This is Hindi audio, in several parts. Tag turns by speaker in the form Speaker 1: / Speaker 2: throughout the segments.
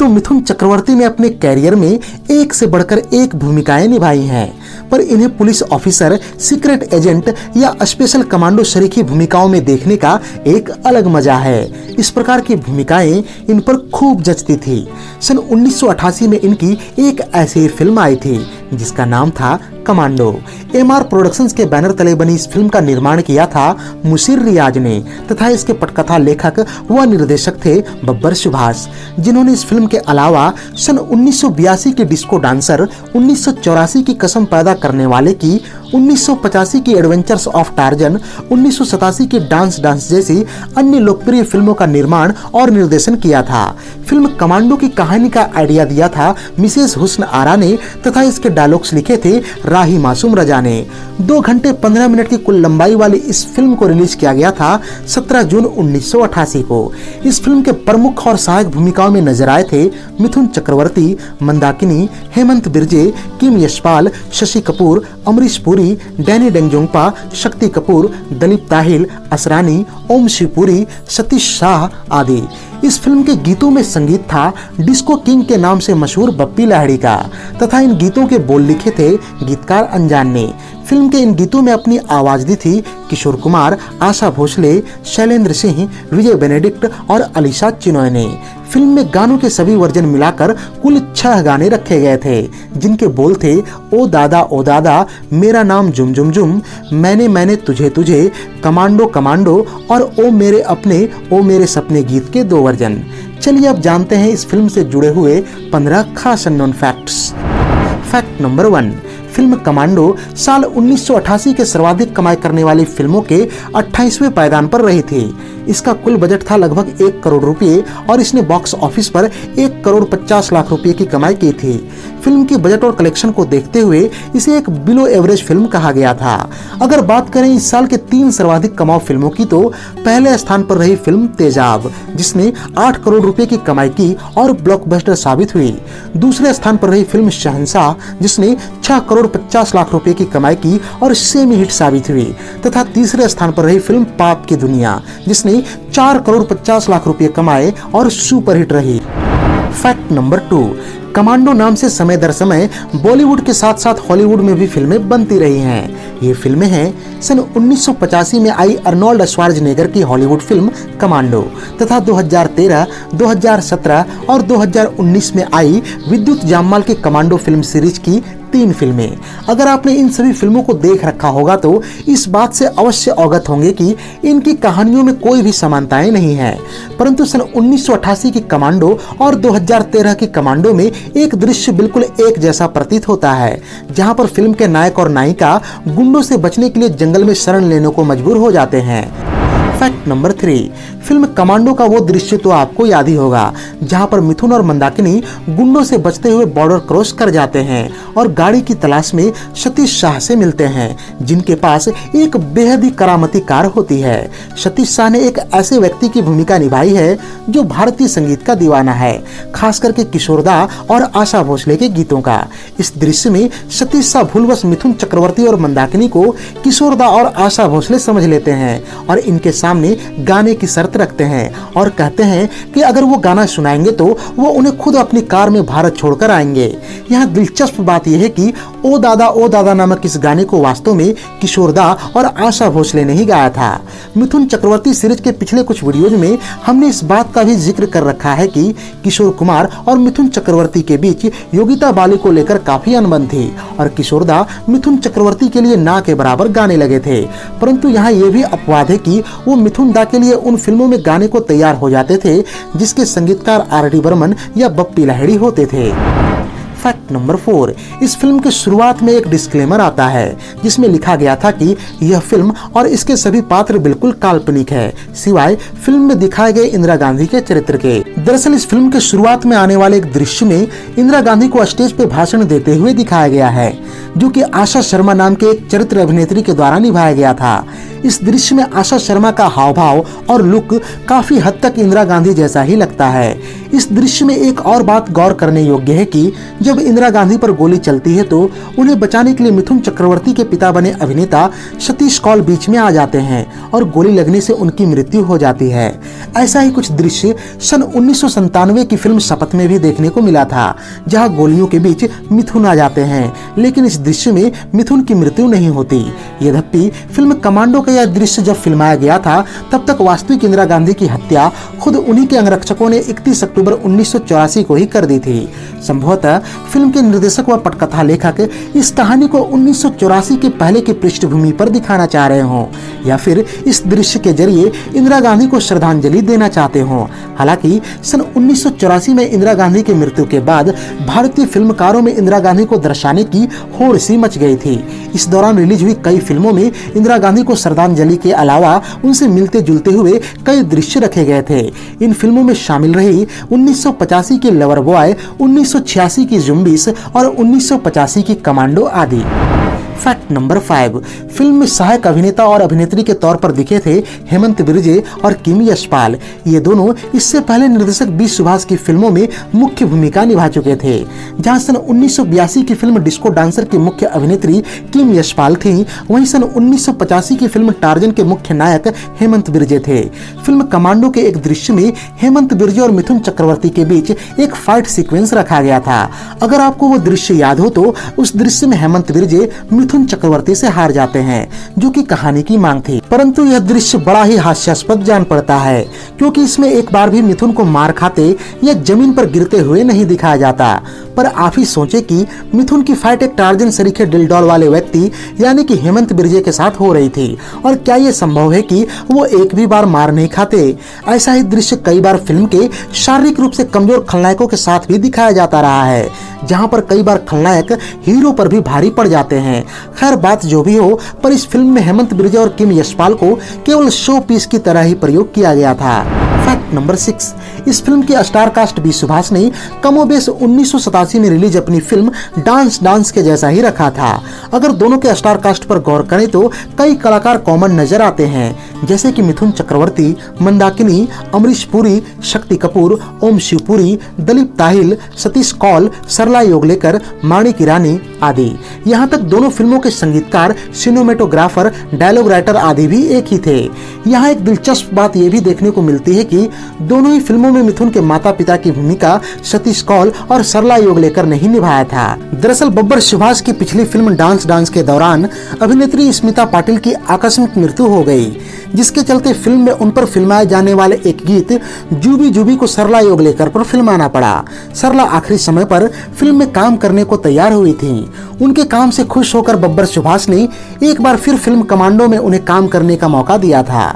Speaker 1: तो मिथुन चक्रवर्ती ने अपने कैरियर में एक से बढ़कर एक भूमिकाएं निभाई हैं, पर इन्हें पुलिस ऑफिसर, सीक्रेट एजेंट या स्पेशल कमांडो शरीकी भूमिकाओं में देखने का एक अलग मजा है। इस प्रकार की भूमिकाएं इन पर खूब जचती थी। सन 1988 में इनकी एक ऐसी फिल्म आई थी जिसका नाम था कमांडो। एमआर प्रोडक्शंस के बैनर तले बनी इस फिल्म का निर्माण किया था मुशीर रियाज ने तथा इसके पटकथा लेखक व निर्देशक थे बब्बर सुभाष, जिन्होंने इस फिल्म के अलावा सन 1982 की डिस्को डांसर, 1984 की कसम पैदा करने वाले की, 1985 की एडवेंचर्स ऑफ टार्जन, 1987 की डांस जैसी अन्य लोकप्रिय फिल्मों का निर्माण और निर्देशन किया था। फिल्म कमांडो की कहानी का आइडिया दिया था मिसेस हुस्न आरा ने तथा इसके डायलॉग्स लिखे थे राही मासूम रजा ने। 2 घंटे 15 मिनट की कुल लंबाई वाली इस फिल्म को रिलीज किया गया था 17 जून 1988 को। इस फिल्म के प्रमुख और सहायक भूमिकाओं में नजर आए थे मिथुन चक्रवर्ती, मंदाकिनी, हेमंत बिरजे, किम यशपाल, शशि कपूर, अमरीश पुरी, डैनी डेंगजोंगपा, शक्ति कपूर, दलीप ताहिल, असरानी, ओम शिवपुरी, सतीश शाह आदि। इस फिल्म के गीतों में संगीत था डिस्को किंग के नाम से मशहूर बप्पी लाहिड़ी का तथा इन गीतों के बोल लिखे थे गीतकार अनजान ने। फिल्म के इन गीतों में अपनी आवाज दी थी किशोर कुमार, आशा भोसले, शैलेंद्र सिंह, विजय बेनेडिक्ट और अलीशा चिनॉय ने। फिल्म में गानों के सभी वर्जन मिलाकर कुल 6 गाने रखे गए थे, जिनके बोल थे ओ दादा, मेरा नाम जुम जुम जुम, मैंने तुझे तुझे, कमांडो कमांडो और ओ मेरे अपने ओ मेरे सपने गीत के 2 वर्जन। चलिए अब जानते हैं इस फिल्म से जुड़े हुए 15 खास unknown facts. Fact number 1, film commando साल 1988 के सर्वाधिक कमाई करने वाली फिल्मों के 28वें पायदान पर रही थी। इसका कुल बजट था लगभग 1 करोड़ रुपए और इसने बॉक्स ऑफिस पर 1 करोड़ 50 लाख रुपए की कमाई की थी। फिल्म की बजट और कलेक्शन को देखते हुए इसे एक बिलो एवरेज फिल्म कहा गया था। अगर बात करें इस साल के 3 सर्वाधिक कमाऊ फिल्मों की, तो पहले स्थान पर रही फिल्म तेजाब, जिसने 8 करोड़ रुपए की कमाई की और ब्लॉकबस्टर साबित हुई। दूसरे स्थान पर रही फिल्म शहंशाह, जिसने 6 करोड़ 50 लाख रुपए की कमाई की और सेमी हिट साबित हुई, तथा तीसरे स्थान पर रही फिल्म पाप की दुनिया, जिसने 4 करोड़ 50 लाख रुपए कमाए और सुपरहिट रही। फैक्ट नंबर 2, कमांडो नाम से समय दर समय बॉलीवुड के साथ साथ हॉलीवुड में भी फिल्में बनती रही हैं। ये फिल्में हैं सन 1985 में आई अर्नोल्ड श्वार्ज़नेगर की हॉलीवुड फिल्म कमांडो तथा 2013, 2017 और 2019 में आई विद्युत जामवाल की कमांडो फिल्म सीरीज की 3 फिल्में। अगर आपने इन सभी फिल्मों को देख रखा होगा तो इस बात से अवश्य अवगत होंगे कि इनकी कहानियों में कोई भी समानताएं नहीं है, परंतु सन 1988 की कमांडो और 2013 की कमांडो में एक दृश्य बिल्कुल एक जैसा प्रतीत होता है, जहां पर फिल्म के नायक और नायिका गुंडों से बचने के लिए जंगल में शरण लेने को मजबूर हो जाते हैं। फैक्ट नंबर 3, फिल्म कमांडो का वो दृश्य तो आपको याद ही होगा जहां पर मिथुन और मंदाकिनी गुंडों से बचते हुए बॉर्डर क्रॉस कर जाते हैं और गाड़ी की तलाश में सतीश शाह से मिलते हैं, जिनके पास एक बेहद ही करामती कार होती है। सतीश शाह ने एक ऐसे व्यक्ति की भूमिका निभाई है जो भारतीय संगीत का दीवाना है, खास करके किशोरदा और आशा भोसले के गीतों का। इस दृश्य में सतीश शाह भूलवश मिथुन चक्रवर्ती और मंदाकिनी को किशोरदा और आशा भोसले समझ लेते हैं और इनके सामने गाने की शर्त रखते हैं और कहते हैं कि अगर वो गाना सुनाएंगे तो वो उन्हें खुद अपनी कार में भारत छोड़कर आएंगे। यहाँ दिलचस्प बात यह है कि ओ दादा नामक इस गाने को वास्तव में किशोरदा और आशा भोसले ने ही गाया था। मिथुन चक्रवर्ती सीरीज के पिछले कुछ वीडियोज में हमने इस बात का भी जिक्र कर रखा है कि किशोर कुमार और मिथुन चक्रवर्ती के बीच योगिता बाली को लेकर काफी अनबन थी और किशोरदा मिथुन चक्रवर्ती के लिए ना के बराबर गाने लगे थे, परंतु यहाँ ये भी अपवाद है कि वो मिथुन दा के लिए उन फिल्मों में गाने को तैयार हो जाते थे जिसके संगीतकार आर.डी. बर्मन या बप्पी लाहिड़ी होते थे। फैक्ट नंबर 4, इस फिल्म के शुरुआत में एक डिस्क्लेमर आता है जिसमें लिखा गया था कि यह फिल्म और इसके सभी पात्र बिल्कुल काल्पनिक है, सिवाय फिल्म में दिखाए गए इंदिरा गांधी के चरित्र के। दरअसल इस फिल्म के शुरुआत में आने वाले एक दृश्य में इंदिरा गांधी को स्टेज पे भाषण देते हुए दिखाया गया है, जो कि आशा शर्मा नाम के एक चरित्र अभिनेत्री के द्वारा निभाया गया था। इस दृश्य में आशा शर्मा का हाव भाव और लुक काफी हद तक इंदिरा गांधी जैसा ही लगता है। इस दृश्य में एक और बात गौर करने योग्य है कि जब इंदिरा गांधी पर गोली चलती है तो उन्हें बचाने के लिए मिथुन चक्रवर्ती के पिता बने अभिनेता सतीश कौल बीच में आ जाते हैं और गोली लगने से उनकी मृत्यु हो जाती है। ऐसा ही कुछ दृश्य सन 1997 की फिल्म शपथ में भी देखने को मिला था, जहां गोलियों के बीच मिथुन आ जाते हैं, लेकिन इस दृश्य में मिथुन की मृत्यु नहीं होती। यद्यपि फिल्म कमांडो का यह दृश्य जब फिल्माया गया था, तब तक वास्तविक इंदिरा गांधी की हत्या खुद उन्हीं के अंगरक्षकों ने 31 अक्टूबर 1984 को ही कर दी थी। संभवतः फिल्म के निर्देशक व पटकथा लेखक इस कहानी को 1984 के पहले की पृष्ठभूमि पर दिखाना चाह रहे हों, या फिर इस दृश्य के जरिए इंदिरा गांधी को श्रद्धांजलि देना चाहते हों। हालांकि सन 1984 में इंदिरा गांधी की मृत्यु के बाद भारतीय फिल्मकारों में इंदिरा गांधी को दर्शाने की होड़ सी मच गई थी। इस दौरान रिलीज हुई कई फिल्मों में इंदिरा गांधी को श्रद्धांजलि के अलावा उनसे मिलते जुलते हुए कई दृश्य रखे गए थे। इन फिल्मों में शामिल रही 1985 की लवर बॉय, 1986 की जुम्बिश और 1985 की कमांडो आदि। फैक्ट नंबर 5, फिल्म में सहायक अभिनेता और अभिनेत्री के तौर पर दिखे थे हेमंत बिरजे और किम यशपाल। ये दोनों इससे पहले निर्देशक बी सुभाष की फिल्मों में मुख्य भूमिका निभा चुके थे। जहां सन 1982 की फिल्म डिस्को डांसर की मुख्य अभिनेत्री किम यशपाल थी, वहीं सन 1985 की फिल्म टार्जन के मुख्य नायक हेमंत बिरजे थे। फिल्म कमांडो के एक दृश्य में हेमंत बिरजे और मिथुन चक्रवर्ती के बीच एक फाइट सीक्वेंस रखा गया था। अगर आपको वो दृश्य याद हो तो उस दृश्य में हेमंत बिरजे मिथुन चक्रवर्ती से हार जाते हैं, जो कि कहानी की मांग थी। परंतु यह दृश्य बड़ा ही हास्यास्पद जान पड़ता है, क्योंकि इसमें एक बार भी मिथुन को मार खाते या जमीन पर गिरते हुए नहीं दिखाया जाता। पर आप ही सोचे कि मिथुन की फाइट एक टार्जन सरीखे दिलडॉल वाले व्यक्ति यानी कि हेमंत बिरजे के साथ हो रही थी, और क्या ये संभव है कि वो एक भी बार मार नहीं खाते? ऐसा ही दृश्य कई बार फिल्म के शारीरिक रूप से कमजोर खलनायकों के साथ भी दिखाया जाता रहा है, जहां पर कई बार खलनायक हीरो पर भी भारी पड़ जाते हैं। खैर, बात जो भी हो, पर इस फिल्म में हेमंत बिरजे और किम यशपाल को केवल शो पीस की तरह ही प्रयोग किया गया था। फैक्ट नंबर 6, इस फिल्म के स्टार कास्ट बी सुभाष ने कमोबेश 1987 में रिलीज अपनी फिल्म डांस के जैसा ही रखा था। अगर दोनों के स्टार कास्ट पर गौर करें तो कई कलाकार कॉमन नजर आते हैं, जैसे कि मिथुन चक्रवर्ती, मंदाकिनी, अमरीश पुरी, शक्ति कपूर, ओम शिवपुरी, दलीप ताहिल, सतीश कौल, सरला योगलेकर, माणिक ईरानी आदि। यहाँ तक दोनों फिल्मों के संगीतकार, सिनेमेटोग्राफर, डायलॉग राइटर आदि भी एक ही थे। यहाँ एक दिलचस्प बात यह भी देखने को मिलती है कि दोनों ही फिल्मों में मिथुन के माता पिता की भूमिका सतीश कौल और सरला योगलेकर ने ही निभाया था। दरअसल बब्बर सुभाष की पिछली फिल्म डांस के दौरान अभिनेत्री स्मिता पाटिल की आकस्मिक मृत्यु हो गई, जिसके चलते फिल्म में उन पर फिल्माए जाने वाले एक गीत जूबी जूबी को सरला योगलेकर पर फिल्माना पड़ा। सरला आखिरी समय पर फिल्म में काम करने को तैयार हुई थी। उनके काम से खुश होकर बब्बर सुभाष ने एक बार फिर फिल्म कमांडो में उन्हें काम करने का मौका दिया था।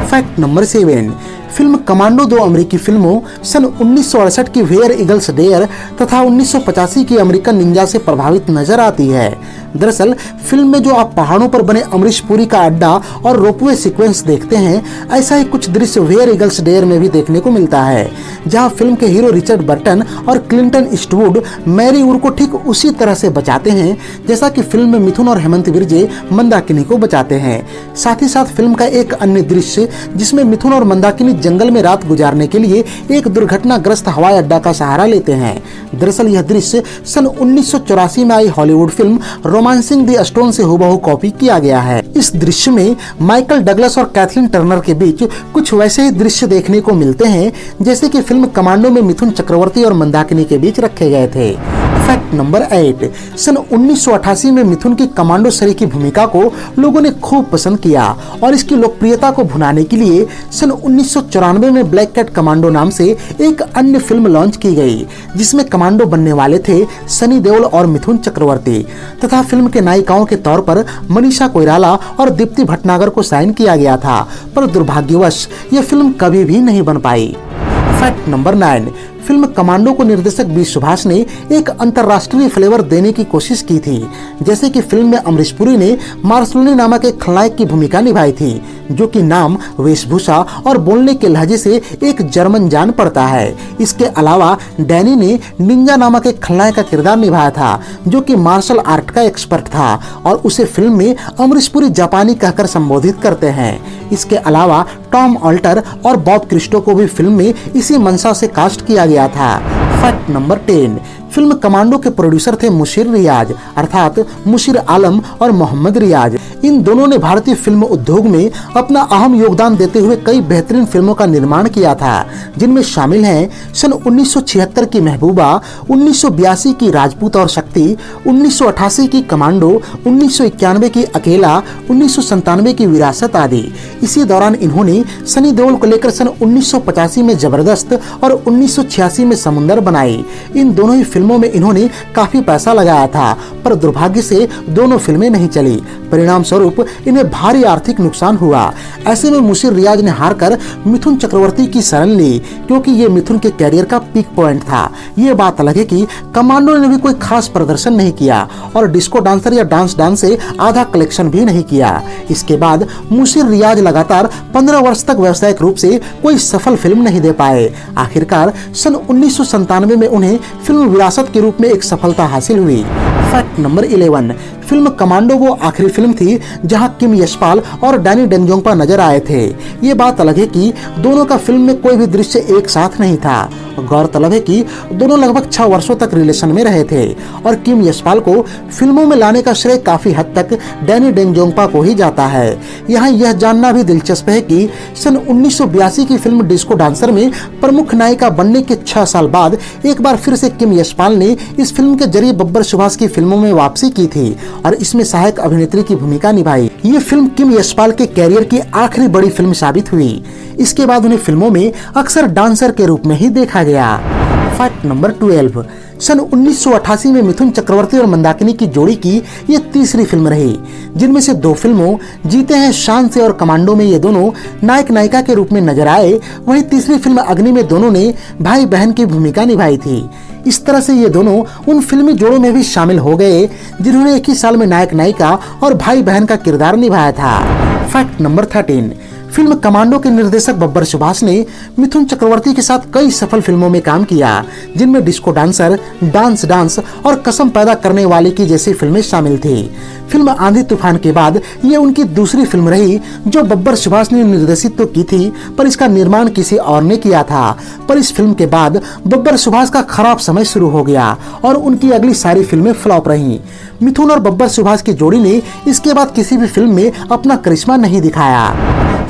Speaker 1: फैक्ट नंबर 7, फिल्म कमांडो 2 अमेरिकी फिल्मों सन 1968 की वेयर ईगल्स डेयर तथा 1985 की अमेरिकन निंजा से प्रभावित नजर आती है। दरअसल फिल्म में जो आप पहाड़ों पर बने अमरीश पुरी का अड्डा और रोपवे सीक्वेंस देखते हैं, ऐसा ही कुछ दृश्य वेयर ईगल्स डेयर में भी देखने को मिलता है, जहां फिल्म के हीरो रिचर्ड बर्टन और क्लिंटन ईस्टवुड मैरी उर को ठीक उसी तरह से बचाते हैं जैसा कि फिल्म में मिथुन और हेमंत बिरजे मंदाकिनी को बचाते हैं। साथ ही साथ फिल्म का एक अन्य दृश्य जिसमें मिथुन और मंदाकिनी जंगल में रात गुजारने के लिए एक दुर्घटनाग्रस्त हवाई अड्डा का सहारा लेते हैं। दरअसल यह दृश्य सन 1984 में आई Hollywood film Romancing the Stone से हूबहू कॉपी किया गया है। इस दृश्य में माइकल डगलस और कैथलीन टर्नर के बीच कुछ वैसे ही दृश्य देखने को मिलते हैं जैसे कि फिल्म कमांडो में मिथुन चक्रवर्ती और मंदाकिनी के बीच रखे गए थे। फैक्ट नंबर 8, सन 1988 में मिथुन की कमांडो सरी की भूमिका को लोगों ने खूब पसंद किया और इसकी लोकप्रियता को भुनाने के लिए सन 1994 में ब्लैक कैट कमांडो नाम से एक अन्य फिल्म लॉन्च की गई, जिसमें कमांडो बनने वाले थे सनी देओल और मिथुन चक्रवर्ती तथा फिल्म के नायिकाओं के तौर पर मनीषा कोइराला और दीप्ति भटनागर को साइन किया गया था, पर दुर्भाग्यवश यह फिल्म कभी भी नहीं बन पाई। फैक्ट नंबर 9, फिल्म कमांडो को निर्देशक बी सुभाष ने एक अंतर्राष्ट्रीय फ्लेवर देने की कोशिश की थी, जैसे कि फिल्म में अमरीश पुरी ने मार्सलोनी नामक एक खलनायक की भूमिका निभाई थी, जो कि नाम, वेशभूषा और बोलने के लहजे से एक जर्मन जान पड़ता है। इसके अलावा डैनी ने निंजा नामक एक खलनायक का किरदार निभाया था, जो कि मार्शल आर्ट का एक्सपर्ट था और उसे फिल्म में अमरीश पुरी जापानी कहकर संबोधित करते हैं। इसके अलावा टॉम ऑल्टर और बॉब क्रिस्टो को भी फिल्म में इसी मंशा से कास्ट किया गया था। फैक्ट नंबर 10, फिल्म कमांडो के प्रोड्यूसर थे मुशीर रियाज अर्थात मुशीर आलम और मोहम्मद रियाज। इन दोनों ने भारतीय फिल्म उद्योग में अपना अहम योगदान देते हुए कई बेहतरीन फिल्मों का निर्माण किया था, जिनमें शामिल हैं सन 1976 की महबूबा, 1982 की राजपूत और शक्ति, 1988 की कमांडो, 1991 की अकेला, 1997 की विरासत आदि। इसी दौरान इन्होंने सनी देओल को लेकर सन 1985 में जबरदस्त और 1986 में समुंदर बनाई। इन दोनों ही फिल्मों में इन्होंने काफी पैसा लगाया था, पर दुर्भाग्य से दोनों फिल्में नहीं चली। परिणाम स्वरूप इन्हें भारी आर्थिक नुकसान हुआ। ऐसे में मुशीर रियाज ने हारकर मिथुन चक्रवर्ती की शरण ली, क्योंकि ये मिथुन के कैरियर का पीक पॉइंट था। ये बात अलग है कि कमांडो ने भी कोई खास प्रदर्शन नहीं किया और डिस्को डांसर या डांस से आधा कलेक्शन भी नहीं किया। इसके बाद मुशीर रियाज लगातार 15 वर्ष तक व्यावसायिक रूप से कोई सफल फिल्म नहीं दे पाए। आखिरकार सन 1997 में उन्हें फिल्म विरासत के रूप में एक सफलता हासिल हुई। फैक्ट नंबर 11, फिल्म कमांडो वो आखिरी फिल्म थी जहां किम यशपाल और डैनी डेंजोंगपा नजर आए थे। ये बात अलग है कि दोनों का फिल्म में कोई भी दृश्य एक साथ नहीं था। गौरतलब है कि दोनों लगभग 6 वर्षों तक रिलेशन में रहे थे और किम यशपाल को फिल्मों में लाने का श्रेय काफी हद तक डैनी डेंजोंगपा को ही जाता है। यहाँ यह जानना भी दिलचस्प है कि सन 1982 की फिल्म डिस्को डांसर में प्रमुख नायिका बनने के 6 साल बाद एक बार फिर से किम यशपाल ने इस फिल्म के जरिए बब्बर सुभाष की फिल्मों में वापसी की थी और इसमें सहायक अभिनेत्री की भूमिका निभाई। ये फिल्म किम यशपाल के कैरियर की आखिरी बड़ी फिल्म साबित हुई। इसके बाद उन्हें फिल्मों में अक्सर डांसर के रूप में ही देखा गया। फैक्ट नंबर 12, सन 1988 में मिथुन चक्रवर्ती और मंदाकिनी की जोड़ी की ये तीसरी फिल्म रही, जिनमें से 2 फिल्मों जीते हैं शान से और कमांडो में ये दोनों नायक नायिका के रूप में नजर आए। वहीं तीसरी फिल्म अग्नि में दोनों ने भाई बहन की भूमिका निभाई थी। इस तरह से ये दोनों उन फिल्मी जोड़ों में भी शामिल हो गए जिन्होंने एक ही साल में नायक नायिका और भाई बहन का किरदार निभाया था। फैक्ट नंबर 13, फिल्म कमांडो के निर्देशक बब्बर सुभाष ने मिथुन चक्रवर्ती के साथ कई सफल फिल्मों में काम किया, जिनमें डिस्को डांसर, डांस और कसम पैदा करने वाले की जैसी फिल्में शामिल थी। फिल्म आंधी तूफान के बाद ये उनकी दूसरी फिल्म रही जो बब्बर सुभाष ने निर्देशित तो की थी, पर इसका निर्माण किसी और ने किया था। पर इस फिल्म के बाद बब्बर सुभाष का खराब समय शुरू हो गया और उनकी अगली सारी फिल्में फ्लॉप रहीं। मिथुन और बब्बर सुभाष की जोड़ी ने इसके बाद किसी भी फिल्म में अपना करिश्मा नहीं दिखाया।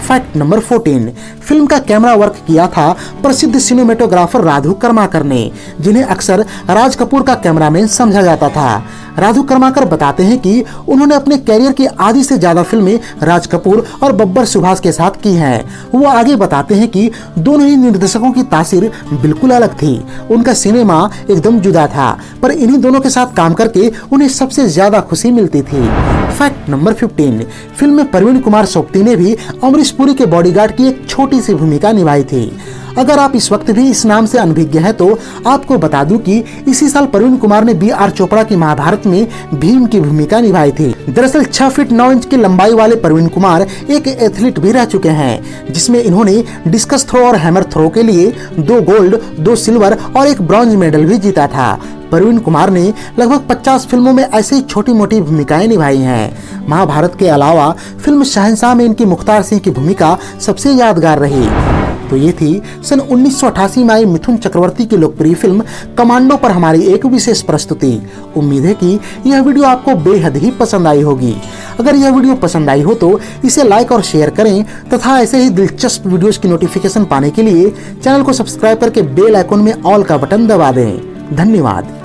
Speaker 1: फैक्ट नंबर 14, फिल्म का कैमरा वर्क किया था प्रसिद्ध सिनेमेटोग्राफर राधु कर्माकर ने, जिन्हें अक्सर राज कपूर का कैमरामैन समझा जाता था। राधु कर्माकर बताते हैं कि उन्होंने अपने कैरियर की आधी से ज्यादा फिल्में राज कपूर और बब्बर सुभाष के साथ की हैं। वो आगे बताते हैं कि दोनों ही निर्देशकों की तासीर बिल्कुल अलग थी। उनका सिनेमा एकदम जुदा था, पर इन्हीं दोनों के साथ काम करके उन्हें सबसे ज्यादा खुशी मिलती थी। फैक्ट नंबर 15, फिल्म में प्रवीण कुमार सोपती ने भी अमरीश पुरी के बॉडीगार्ड की एक छोटी सी भूमिका निभाई थी। अगर आप इस वक्त भी इस नाम से अनभिज्ञ हैं तो आपको बता दूं कि इसी साल प्रवीण कुमार ने B.R. चोपड़ा की महाभारत में भीम की भूमिका निभाई थी। दरअसल 6 फीट 9 इंच की लंबाई वाले प्रवीण कुमार एक एथलीट भी रह चुके हैं, जिसमें इन्होंने डिस्कस थ्रो और हैमर थ्रो के लिए 2 गोल्ड, 2 सिल्वर और 1 ब्रॉन्ज मेडल भी जीता था। प्रवीण कुमार ने लगभग 50 फिल्मों में ऐसे ही छोटी मोटी भूमिकाएं निभाई हैं। महाभारत के अलावा फिल्म शहंशाह में इनकी मुख्तार सिंह की भूमिका सबसे यादगार रही। तो ये थी सन 1988 में आई मिथुन चक्रवर्ती की लोकप्रिय फिल्म कमांडो पर हमारी एक विशेष प्रस्तुति। उम्मीद है कि यह वीडियो आपको बेहद ही पसंद आई होगी। अगर यह वीडियो पसंद आई हो तो इसे लाइक और शेयर करें तथा ऐसे ही दिलचस्प वीडियोस की नोटिफिकेशन पाने के लिए चैनल को सब्सक्राइब करके बेल आइकन में ऑल का बटन दबा दें। धन्यवाद।